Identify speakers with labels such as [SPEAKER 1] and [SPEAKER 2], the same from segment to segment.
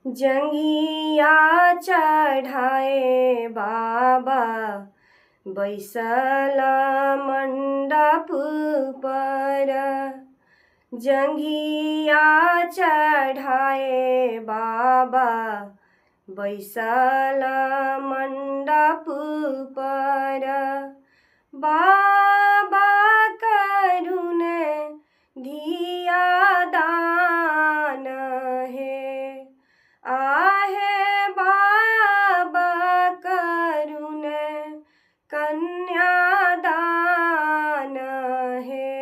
[SPEAKER 1] जंघिया चढ़ाए बाबा बैसल मंडप पर। जंघिया चढ़ाए बाबा बैसल मंडप पर। बाबा करुण धिया दान है। आहे बाबा करुण कन्यादान है।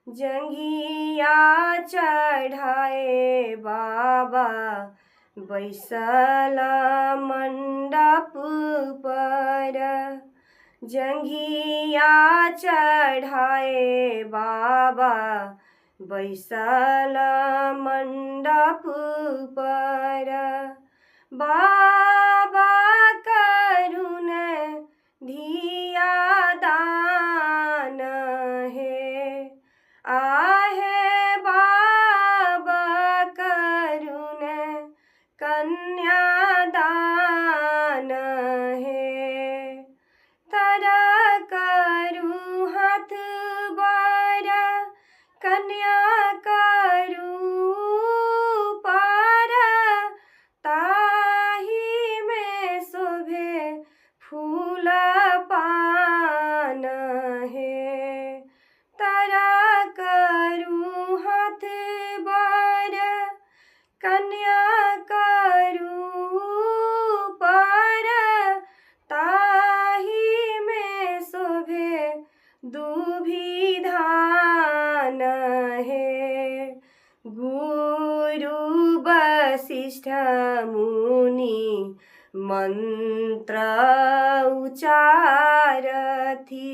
[SPEAKER 1] जंघिया चढ़ाए बाबा बैसल मंडप पर। जंघिया चढ़ाए बाबा बैसल मंडप पर। बाबा करुण धिया दान है। आहे बाबा करुण कन्यादान है। तरा करू हाथ बारा कन्या करू पार। ताही में शोभे फूल पान है। तरा करू हाथ बारा कन्या करू पार। ताही में शोभे दुभी धान है। गुरु वशिष्ठ मुनि मंत्र उचारथि।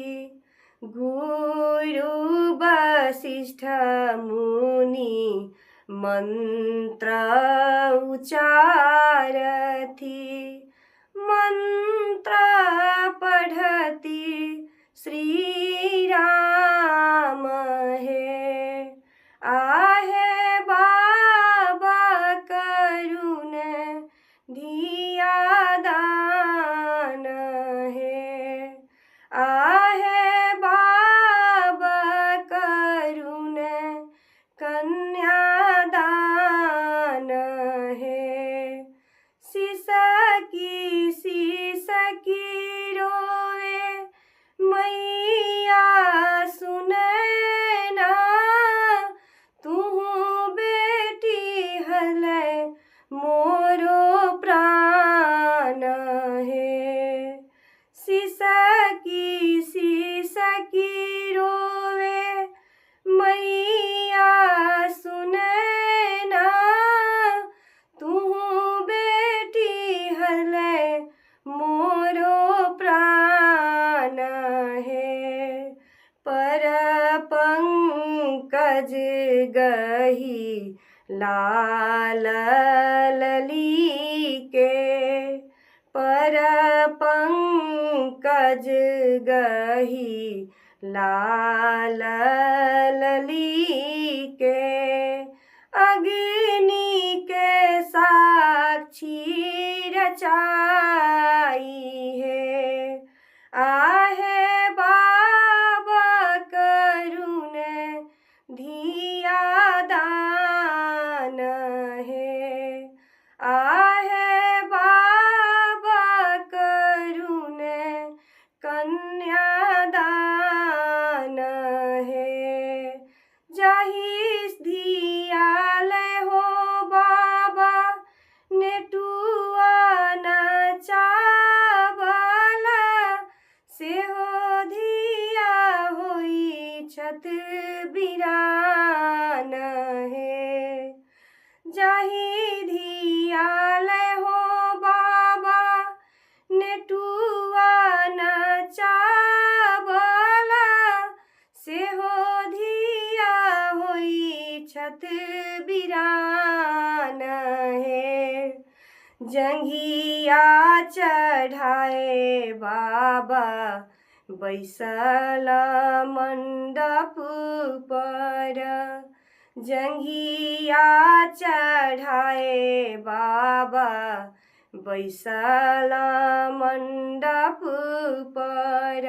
[SPEAKER 1] गुरु वशिष्ठ मुनि मंत्र उचारथि। मंत्र पढ़ती श्री राम है। आहे बाबा करुण धिया दान है। आहे बाबा करुण कन्यादान है। शीश की रोवे मैया सुने ना। तू बेटी हलै मोरो प्राण है। शीश की रोवे मैया सुने ना। तू बेटी हलै मोरो प्राण है। पर पंकज गही लाल लली के। पर पंकज गही लाल लली के। अग्नि के साक्षी रचाई है। आहे बाबा करुण धिया दान है। आहे बाबा करुण कन्यादान है। जाहि धियालय हो बाबा नेटुआ नचावला। सेहो धिया होई छत बिरान है। जाहि धियालय हो बाबा नेटुआ नचावला। सेहो धिया होई छत बिरान है। जंघिया चढ़ाए बाबा बैसल मंडप पर। जंघिया चढ़ाए बाबा बैसल मंडप पर।